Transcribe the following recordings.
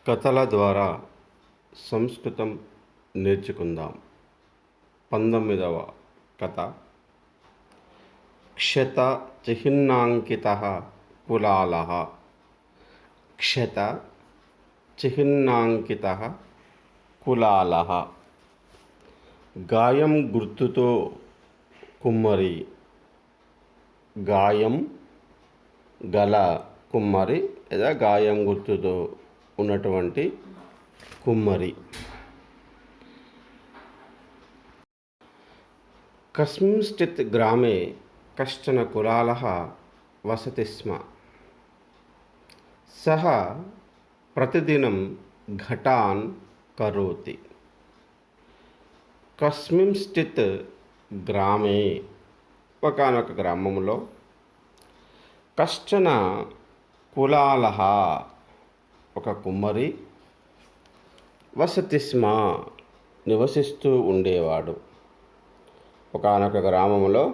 కథల ద్వారా సంస్కృతం నేర్చుకుందాం. 19వ కథ. క్షత చిహ్నాంకితః కులాలః. క్షత చిహ్నాంకితః కులాలః. గాయం గుర్తుతో కుమ్మరి. గాయం గల కుమ్మరి లేదా గాయం గుర్తుతో ఉన్నటువంటి కుమ్మరి. కస్మింశ్చిత్ గ్రామే కశ్చన కులాలः వసతి స్మ. సः ప్రతిదినం ఘటాన్ కరోతి. కస్మింశ్చిత్ గ్రామే ఒకానొక గ్రామంలో కశ్చన కులాలः ఒక కుమ్మరి వసతి స్మ నివసిస్తూ ఉండేవాడు. ఒకానొక గ్రామంలో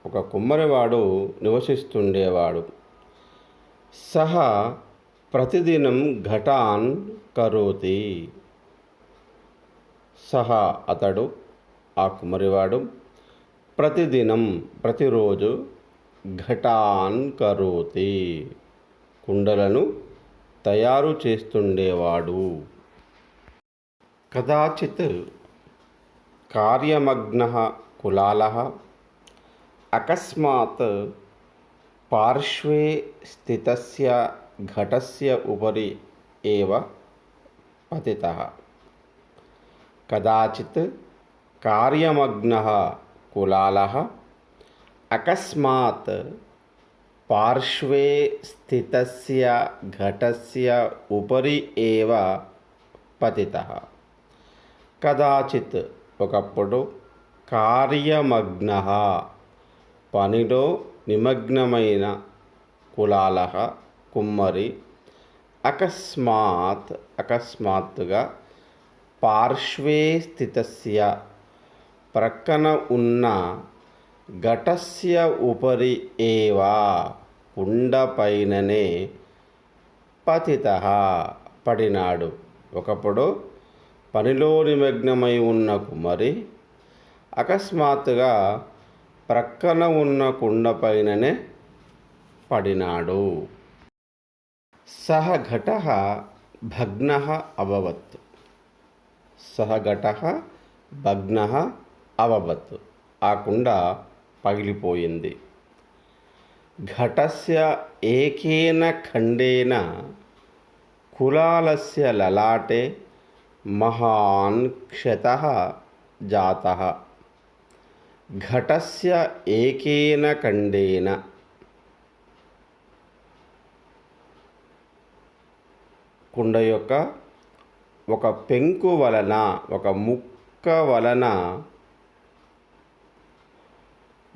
ఒక కుమ్మరివాడు నివసిస్తుండేవాడు. సహ ప్రతిదినం ఘటాన్ కరోతి. సహ అతడు, ఆ కుమ్మరివాడు, ప్రతిదినం ప్రతిరోజు ఘటాన్ కరోతి కుండలను తయారు చేస్తుండేవాడు. కదాచిత్ కార్యమగ్నః కులాలः అకస్మాత్ పార్శ్వే స్థితస్య ఘటస్య ఉపరి ఏవ పతితః. కదాచిత్ కార్యమగ్నః కులాలः అకస్మాత్ పార్శ్వే స్థితస్య ఘటస్య ఉపరి ఏవ పతితః. కదాచిత్ ఒకప్పుడు, కార్యమగ్నః పనిలో నిమగ్నమైన, కులాలః కుమ్మరి, అకస్మాత్ అకస్మాత్తుగా, పార్శ్వే స్థితస్య ప్రక్కన ఉన్న, ఘటస్య ఉపరి ఏవ కుండపైననే, పతితః పడినాడు. ఒకప్పుడు పనిలో నిమగ్నమై ఉన్న కుమ్మరి అకస్మాత్తుగా ప్రక్కన ఉన్న కుండపైననే పడినాడు. సహ ఘటః భగ్నః అభవత్. సహ ఘటః భగ్నః అభవత్. ఆ కుండ పగిలిపోయింది. ఘటస్య ఏకేన ఖండేన కులాలస్య లలాటే మహాన్ క్షతః జాతః. ఘటస్య ఏకేన ఖండేన కుండ యొక్క ఒక పెంకు వలన, ఒక ముక్క వలన,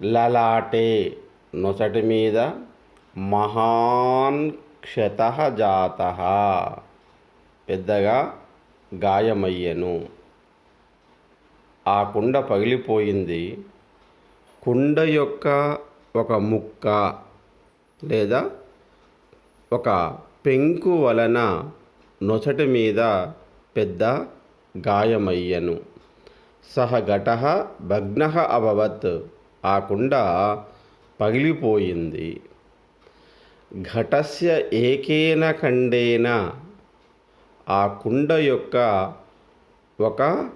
లలాటే నొసటి మీద, మహాన్ క్షతః జాతః పెద్దగా గాయమయ్యెను. ఆ కుండ పగిలిపోయింది. కుండ యొక్క ఒక ముక్క లేదా ఒక పెంకు వలన నొసటి మీద పెద్ద గాయమయ్యెను. సహ ఘటః భగ్నః అభవత్. ఆ కుండ పగిలిపోయింది. ఘటస్య ఏకేన ఖండేన ఆ కుండ యొక్క ఒక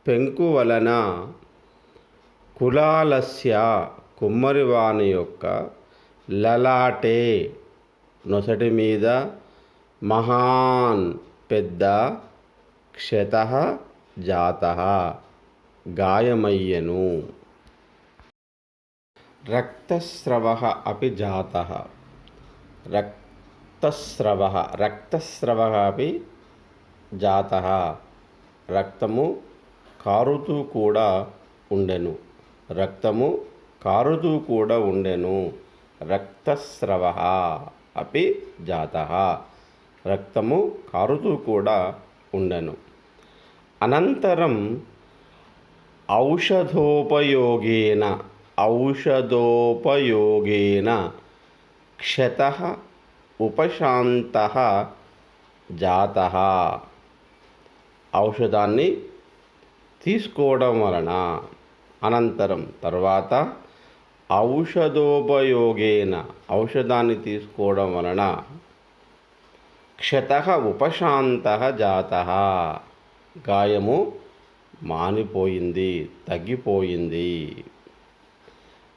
పెంకు వలన, కులాలస్య కుమ్మరివాని యొక్క, లలాటే నొసటి మీద, మహాన్ పెద్ద, క్షతః జాతః గాయమయ్యెను. రక్తస్రవః అపి జాతః. రక్తస్రవః అపి జాతః. రక్తము కారుతూ కూడా ఉండెను. రక్తము కారుతూ కూడా ఉండెను. రక్తస్రవః అపి జాతః. రక్తము కారుతూ కూడా ఉండెను. అనంతరం ఔషధోపయోగేన క్షతః ఉపశాంతః జాతః ఔషధాన్ని తీసుకోవడం వలన, అనంతరం తర్వాత ఔషధోపయోగేన ఔషధాన్ని తీసుకోవడం వలన క్షతః ఉపశాంతః జాతః గాయము మానిపోయింది, తగ్గిపోయింది.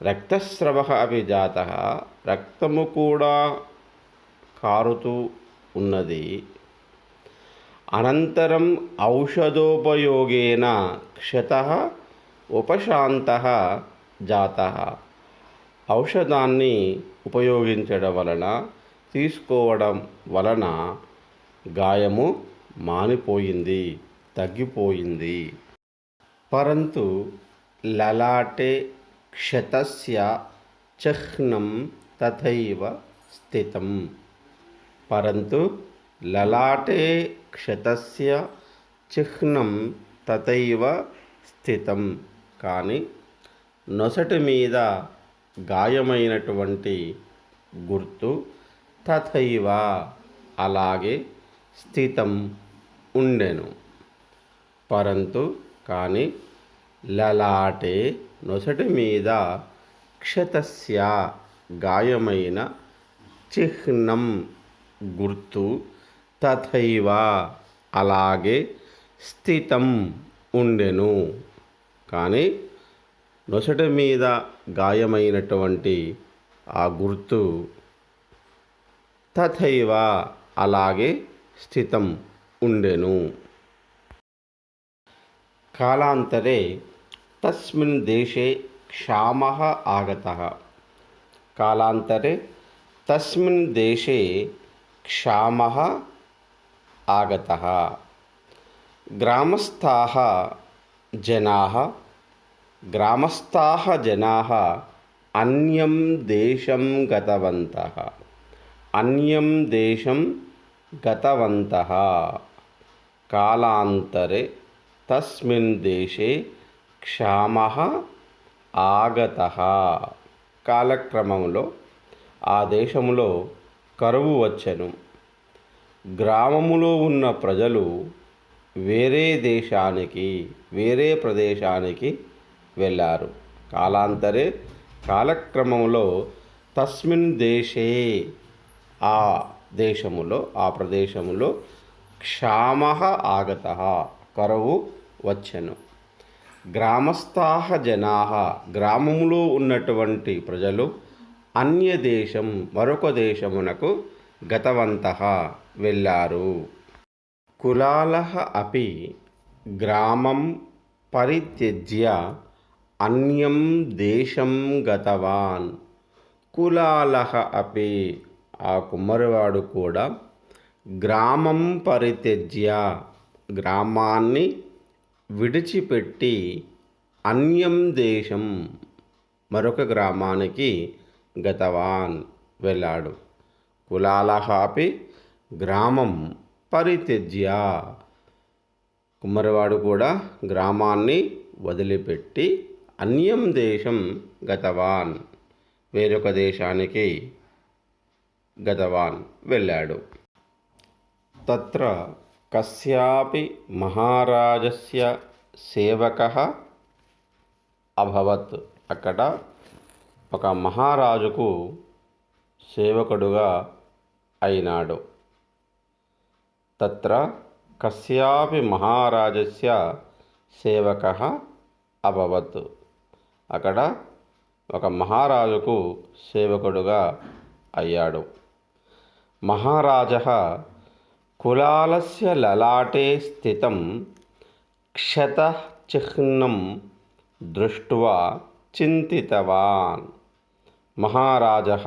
రక్తస్రవః అపి జాతః రక్తము కూడా కారుతూ ఉన్నది. అనంతరం ఔషధోపయోగేన క్షతః ఉపశాంతః జాతః ఔషధాన్ని ఉపయోగించడం వలన, తీసుకోవడం వలన గాయము మానిపోయింది, తగ్గిపోయింది. పరంతు లలాటే క్షతస్య చిహ్నం తథైవ స్థితం. పరంతు లలాటే క్షతస్య చిహ్నం తథైవ స్థితం. కానీ నొసటి మీద గాయమైనటువంటి గుర్తు తథైవ అలాగే స్థితం ఉండెను. పరంతు కానీ లలాటే నొసటి మీద క్షతస్య గాయమైన చిహ్నం గుర్తు తథైవ అలాగే స్థితం ఉండెను. కానీ నొసటి మీద గాయమైనటువంటి ఆ గుర్తు తథైవ అలాగే స్థితం ఉండెను. కాలాంతరే తస్మిన్ దేశే క్షామః ఆగతః. కాలాంతరే తస్మిన్ దేశే క్షామః ఆగతః. గ్రామస్థాః జనాః అన్యం దేశం గతవంతః. అన్యం దేశం గతవంతః. కాలాంతరే తస్మిన్ దేశే క్షామః ఆగతః. కాలక్రమంలో ఆ దేశములో కరువు వచ్చెను. గ్రామములో ఉన్న ప్రజలు వేరే దేశానికి, వేరే ప్రదేశానికి వెళ్ళారు. కాలాంతరే కాలక్రమంలో తస్మిన్ దేశే ఆ దేశములో, ఆ ప్రదేశములో క్షామః ఆగతః కరువు వచ్చెను. గ్రామస్థాః జనాః గ్రామములో ఉన్నటువంటి ప్రజలు అన్య దేశం మరొక దేశమునకు గతవంతః వెళ్ళారు. కులాలః అపి గ్రామం పరిత్యజ్య అన్యం దేశం గతవాన్. కులాలః అపి ఆ కుమ్మరివాడు కూడా గ్రామం పరిత్యజ్య గ్రామాన్ని విడిచిపెట్టి అన్యం దేశం మరొక గ్రామానికి గతవాన్ వెళ్ళాడు. కులాలః అపి గ్రామం పరిత్యజ్య కుమ్మరివాడు కూడా గ్రామాన్ని వదిలిపెట్టి అన్యం దేశం గతవాన్ వేరొక దేశానికి గతవాన్ వెళ్ళాడు. తత్ర కస్యాపి మహారాజస్య సేవకః అభవత్. అక్కడ ఒక మహారాజుకు సేవకుడుగా అయినాడు. తత్ర కస్యాపి మహారాజస్య సేవకః అభవత్. అక్కడ ఒక మహారాజుకు సేవకుడుగా అయ్యాడు. మహారాజः కులాలస్య లలాటే స్థితం క్షతః చిహ్నం దృష్ట్వా చింతితవాన్. మహారాజు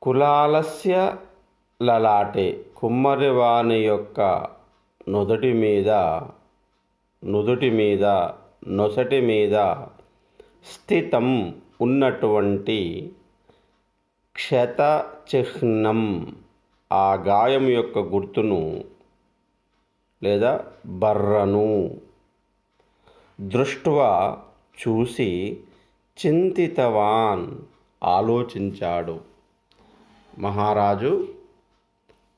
కులాలస్య లలాటే కుమ్మరివాని యొక్క నొసటి మీద స్థితం ఉన్నటువంటి క్షత చిహ్నం ఆ గాయం యొక్క గుర్తును లేదా బర్రను దృష్ట్వా చూసి చింతితవాన్ ఆలోచించాడు. మహారాజు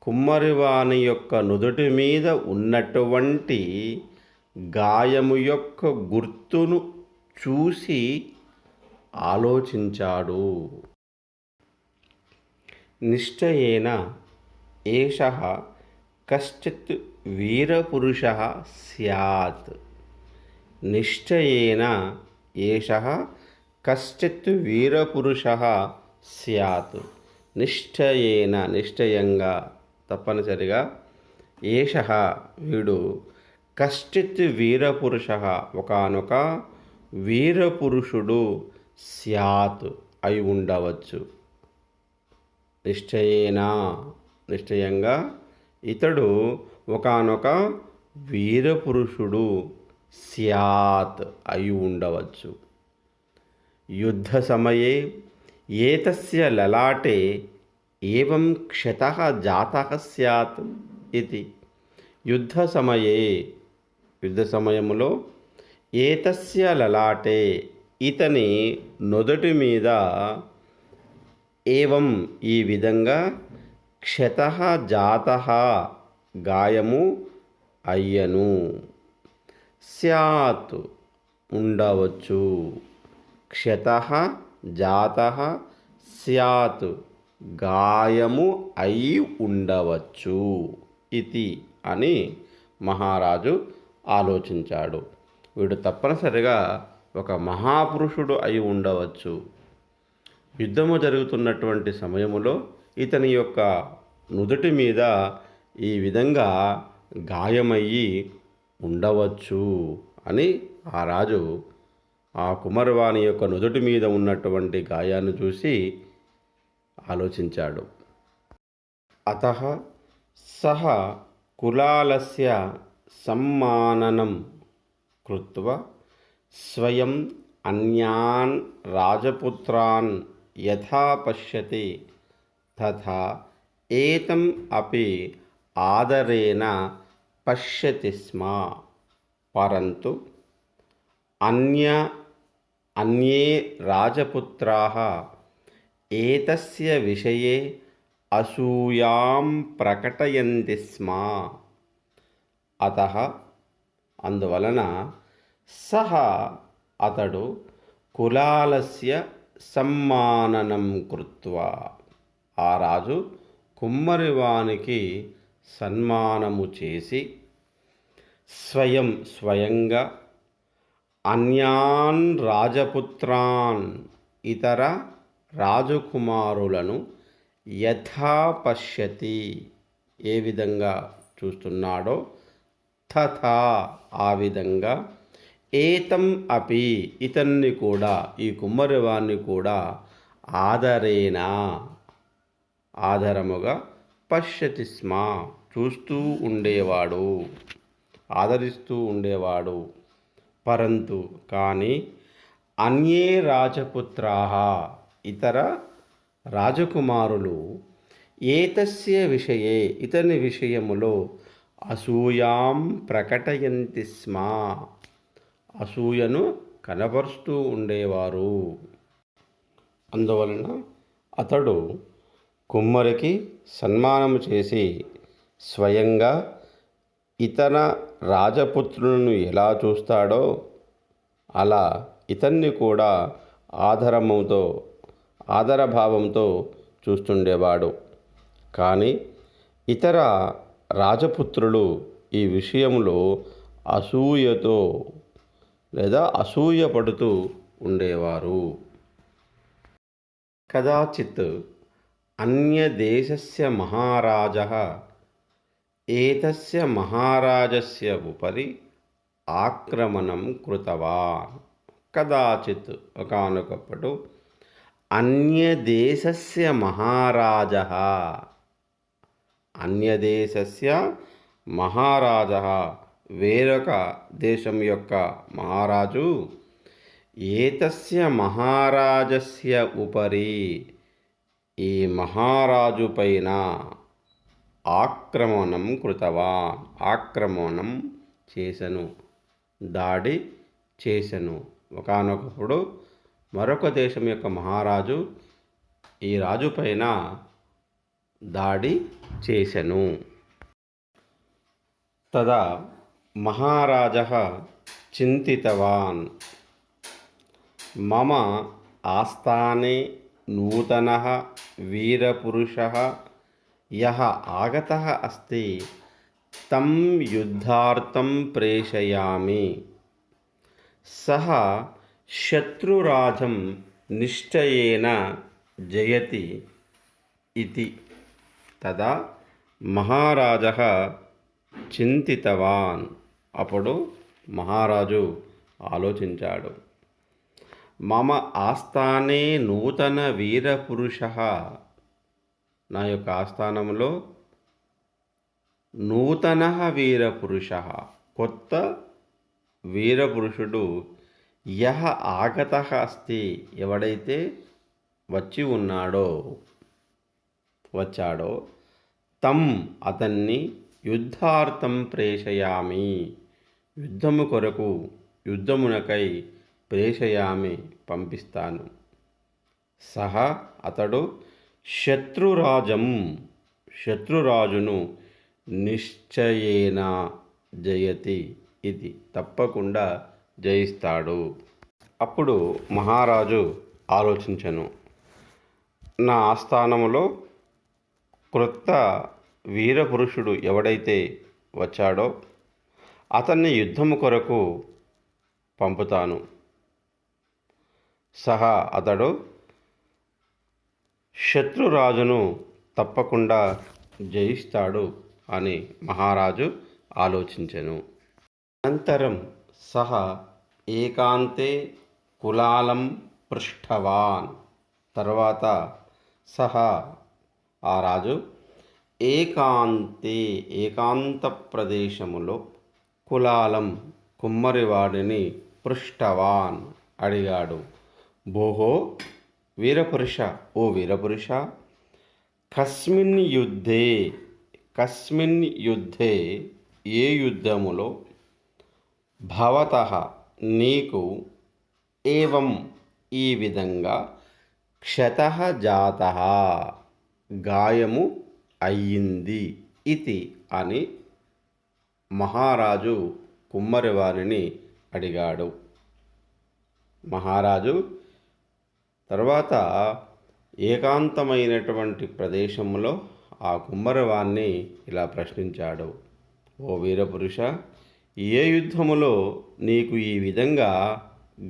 కుమ్మరివాని యొక్క నుదుటి మీద ఉన్నటువంటి గాయము యొక్క గుర్తును చూసి ఆలోచించాడు. నిశ్చయేన ఏషః కశ్చిత్ వీరపురుషः స్యాత్. నిశ్చయేన ఏషః కశ్చిత్ వీరపురుషः స్యాత్. నిశ్చయేన నిశ్చయంగా తప్పనిసరిగా ఏషః వీడు కశ్చిత్ వీరపురుషः ఒకానొక వీరపురుషుడు స్యాత్ అయి ఉండవచ్చు. నిశ్చయేన నిశ్చయంగా ఇతడు ఒకానొక వీరపురుషుడు స్యాత్ అయి ఉండవచ్చు. యుద్ధ సమయే ఏతస్య లలాటే ఏవం క్షతః జాతః స్యాత్ ఇది. యుద్ధ సమయములో ఏతస్య లలాటే ఇతని నుదుటి మీద ఏవం ఈ విధంగా క్షతః జాతః గాయము అయ్యను. స్యాత్ ఉండవచ్చు. క్షతః జాతః స్యాత్ గాయము అయి ఉండవచ్చు ఇది అని మహారాజు ఆలోచించాడు. వీడు తప్పనిసరిగా ఒక మహాపురుషుడు అయి ఉండవచ్చు. యుద్ధము జరుగుతున్నటువంటి సమయములో ఇతని యొక్క నుదుటి మీద ఈ విధంగా గాయమయ్యి ఉండవచ్చు అని ఆ రాజు ఆ కుమ్మరివాని యొక్క నుదుటి మీద ఉన్నటువంటి గాయాన్ని చూసి ఆలోచించాడు. అతః సహ కులాలస్య సమ్మాననం కృత్వా స్వయం అన్యాన్ రాజపుత్రాన్ యథా పశ్యతి తథా ఏతం అపి ఆదరేణ పశ్యతి స్మ. పరంతు అన్యే రాజపుత్రాः ఏతస్య విషయే అసూయాం ప్రకటయంతి స్మ. అతః అందువలన సహ అతడు కులాలస్య సమ్మాననం కృత్వా ఆ రాజు కుమ్మరివానికి సన్మానము చేసి స్వయంగా అన్యాన్ రాజపుత్రాన్ ఇతర రాజకుమారులను యథా పశ్యతి ఏ విధంగా చూస్తున్నాడో తథా ఆ విధంగా ఏతం అపి ఇతన్ని కూడా ఈ కుమ్మరివాన్ని కూడా ఆదరముగా పశ్యతి స్మ చూస్తూ ఉండేవాడు, ఆదరిస్తూ ఉండేవాడు. పరంతు కానీ అన్యే రాజపుత్రాः ఇతర రాజకుమారులు ఏతస్య విషయే ఇతని విషయములో అసూయాం ప్రకటయంతి స్మ అసూయను కనబరుస్తూ ఉండేవారు. అందువలన అతడు కుమ్మరికి సన్మానము చేసి స్వయంగా ఇతర రాజపుత్రులను ఎలా చూస్తాడో అలా ఇతన్ని కూడా ఆదరభావంతో చూస్తుండేవాడు. కానీ ఇతర రాజపుత్రులు ఈ విషయంలో అసూయతో లేదా అసూయపడుతూ ఉండేవారు. కదాచిత్ అన్యదేశస్య మహారాజः ఏతస్య మహారాజస్య ఉపరి ఆక్రమణం కృతవాన్. కదాచిత్ ఒకానొకప్పుడు అన్యదేశస్య మహారాజः వేరొక దేశం యొక్క మహారాజు ఏతస్య మహారాజస్య ఉపరి ఈ మహారాజు పైన ఆక్రమణం చేసెను, దాడి చేసెను. ఒకానొకప్పుడు మరొక దేశం యొక్క మహారాజు ఈ రాజు పైన దాడి చేసెను. తదా మహారాజः చింతితవాన్ మమ ఆస్థానే నూతనः వీరపురుషः యः ఆగతः అస్తి తం యుద్ధార్థం ప్రేషయామి. సః శత్రురాజం నిశ్చయేన జయతి ఇతి. తదా మహారాజः చింతితవాన్ అప్పుడు మహారాజు ఆలోచించాడు. మమ ఆస్థానే నూతన వీరపురుషः నా యొక్క ఆస్థానంలో నూతన వీరపురుష కొత్త వీరపురుషుడు యహ ఆగత అస్తి ఎవడైతే వచ్చాడో తం అతన్ని యుద్ధార్థం ప్రేషయామి యుద్ధము కొరకు యుద్ధమునకై ప్రేషయామి పంపిస్తాను. సహ అతడు శత్రురాజును నిశ్చయేన జయతి ఇది తప్పకుండా జయిస్తాడు. అప్పుడు మహారాజు ఆలోచించెను, నా ఆస్థానములో క్రొత్త వీరపురుషుడు ఎవడైతే వచ్చాడో అతన్ని యుద్ధము కొరకు పంపుతాను. సహా అతడు శత్రురాజును తప్పకుండా జయిస్తాడు అని మహారాజు ఆలోచించెను. అనంతరం సహ ఏకాంతే కులాలం పృష్ఠవాన్ తర్వాత సహ ఆ రాజు ఏకాంత ప్రదేశములో కులాలం కుమ్మరివాడిని పృష్ఠవాన్ అడిగాడు. భోహో వీరపురుష ఓ వీరపురుష కస్మిన్ యుద్ధే ఏ యుద్ధములో భవతః నీకు ఏవం ఈ విధంగా క్షతః జాతః గాయము అయ్యింది ఇతి అని మహారాజు కుమ్మరివారిని అడిగాడు. మహారాజు తర్వాత ఏకాంతమైనటువంటి ప్రదేశంలో ఆ కుమ్మరివాణ్ణి ఇలా ప్రశ్నించాడు, ఓ వీరపురుష ఏ యుద్ధములో నీకు ఈ విధంగా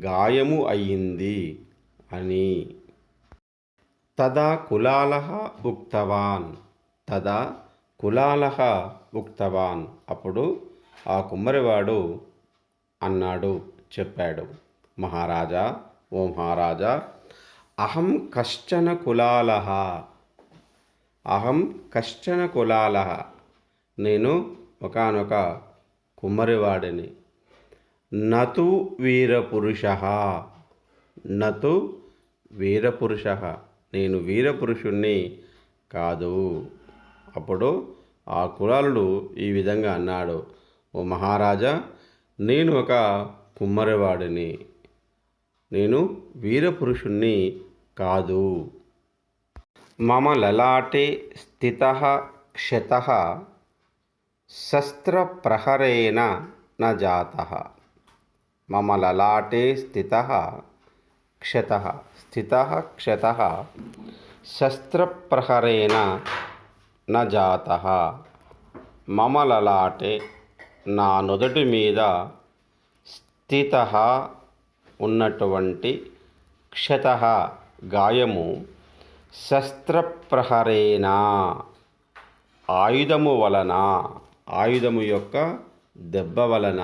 గాయము అయ్యింది అని. తదా కులాలః ఉక్తవాన్ అప్పుడు ఆ కుమ్మరివాడు అన్నాడు, చెప్పాడు, మహారాజా ఓ మహారాజా అహం కశ్చన కులాలః నేను ఒకానొక కుమ్మరివాడిని. నతు వీరపురుషః నేను వీరపురుషుణ్ణి కాదు. అప్పుడు ఆ కులాలుడు ఈ విధంగా అన్నాడు, ఓ మహారాజా నేను ఒక కుమ్మరివాడిని, నేను వీరపురుషుణ్ణి కాదు. మమ లలాటే స్థితః క్షతః శస్త్రప్రహరేణ న జాతః. మమ లలాటే స్థితః క్షతః శస్త్రప్రహరేణ న జాతః. మమ లలాటే నా నుదుటి మీద స్థితః ఉన్నటువంటి క్షతః గాయము శస్త్రప్రహరేణ ఆయుధము యొక్క దెబ్బ వలన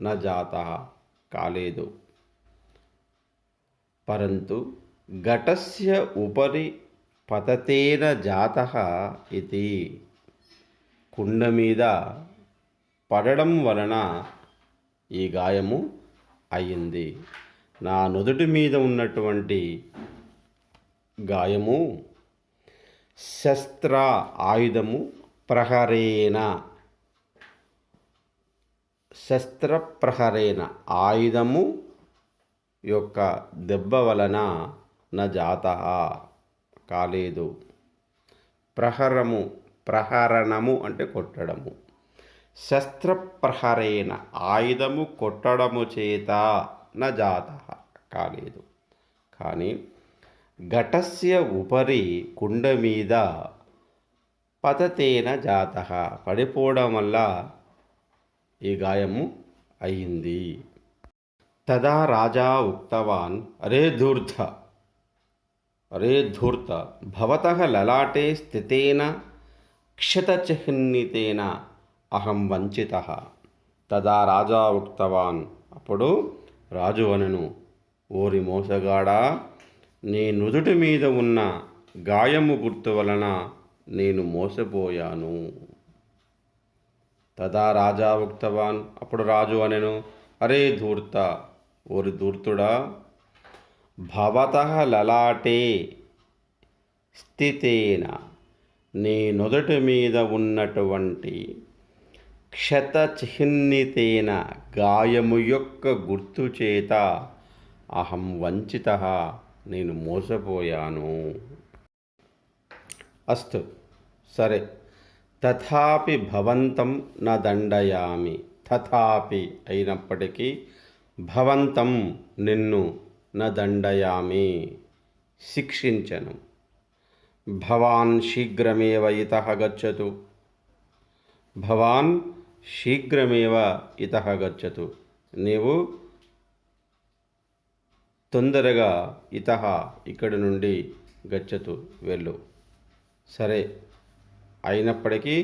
న జాతః కాలేదు. పరంతు ఘటస్య ఉపరి పతతేన జాతః ఇది. కుండ మీద పడడం వలన ఈ గాయము అయ్యింది. నా నుదుటి మీద ఉన్నటువంటి గాయము ఆయుధము శస్త్రప్రహరేణ ఆయుధము యొక్క దెబ్బ వలన న జాతః కాలేదు. ప్రహరణము అంటే కొట్టడము. శస్త్రప్రహరేణ ఆయుధము కొట్టడము చేత న జాతః కాలేదు. కానీ ఘటస్య ఉపరి కుండ మీద పతతేన జాతః పడిపోవడం వల్ల ఈ గాయము అయింది. తదా రాజా ఉక్తవాన్ అరే ధూర్త భవతః లలాటే స్థితేన క్షతచిహ్నితేన అహం వంచితః. తదా రాజా ఉక్తవాన్ అప్పుడు రాజు అనెను, ఓరి మోసగాడా, నీ నుదుటి మీద ఉన్న గాయము గుర్తు వలన నేను మోసపోయాను. తదా రాజా ఉక్తవాన్ అప్పుడు రాజు అనెను, అరే ధూర్త, ఓరి ధూర్తుడా, భవతః లలాటే స్థితేన నీ నుదుటి మీద ఉన్నటువంటి క్షతచిహ్నితేన గాయము యొక్క గుర్తు చేత అహం వంచితః నేను మోసపోయాను. అస్తు సరే. తథాపి భవంతం న దండయామి. తథాపి అయినప్పటికీ భవంతం నిన్ను న దండయామి శిక్షించను. భవాన్ శీఘ్రమేవ ఇతః గచ్చతు. భవాన్ శీఘ్రమేవ ఇతః గచ్చతు. నీవు తొందరగా ఇతః ఇక్కడి నుండి గచ్చతు వెళ్ళు. సరే, అయినప్పటికీ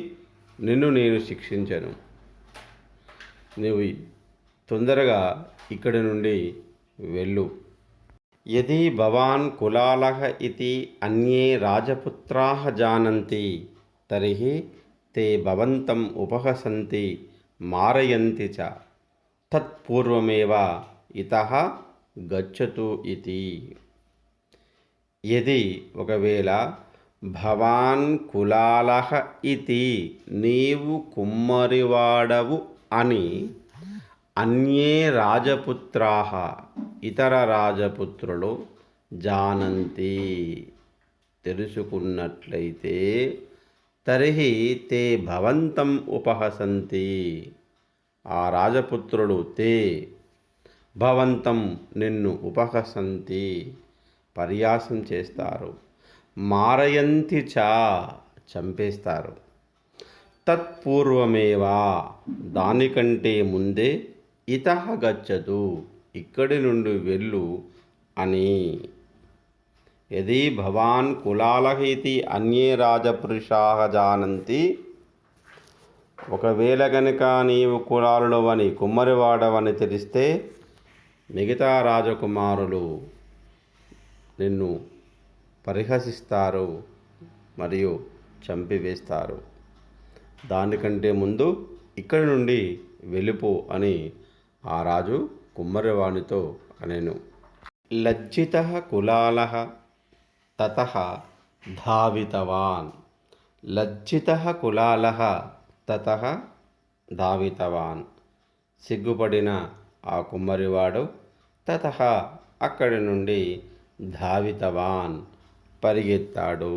నిన్ను నేను శిక్షించను. నీవు తొందరగా ఇక్కడి నుండి వెళ్ళు. యది భవాన్ కులాలః ఇతి అన్యే రాజపుత్రాః జానంతి తర్హి తే భవంతం ఉపహసంతి మారయంతి చ తత్పూర్వమేవ ఇతః గచ్చతు ఇతి. యది ఒకవేళ భవాన్ కులాలః ఇతి నీవు కుమ్మరివాడవు అని అన్యే రాజపుత్రాః ఇతర రాజపుత్రులు జానంతి తెలుసుకున్నట్లయితే తర్హి తే భవంతం ఉపహసంతి ఆ రాజపుత్రులు తే భవంతం నిన్ను ఉపహసంతి పరిహాసం చేస్తారు, మారయంతి చ చంపేస్తారు. తత్పూర్వమేవా దానికంటే ముందే ఇతః గచ్చతు ఇక్కడి నుండి వెళ్ళు అని. యది భవాన్ కులాలః ఇతి అన్యే రాజపురుషాః జానంతి ఒకవేళ గనుక నీవు కులాలుడవని కుమ్మరివాడవని తెలిస్తే మిగతా రాజకుమారులు నిన్ను పరిహసిస్తారు మరియు చంపివేస్తారు. దానికంటే ముందు ఇక్కడి నుండి వెళ్ళిపో అని ఆ రాజు కుమ్మరివానితో అనెను. లజ్జితః కులాలః తతః ధావితవాన్. లజ్జితః కులాలః తతః ధావితవాన్. సిగ్గుపడిన ఆ కుమ్మరివాడు తతః అక్కడి నుండి ధావితవాన్ పరిగెత్తాడు.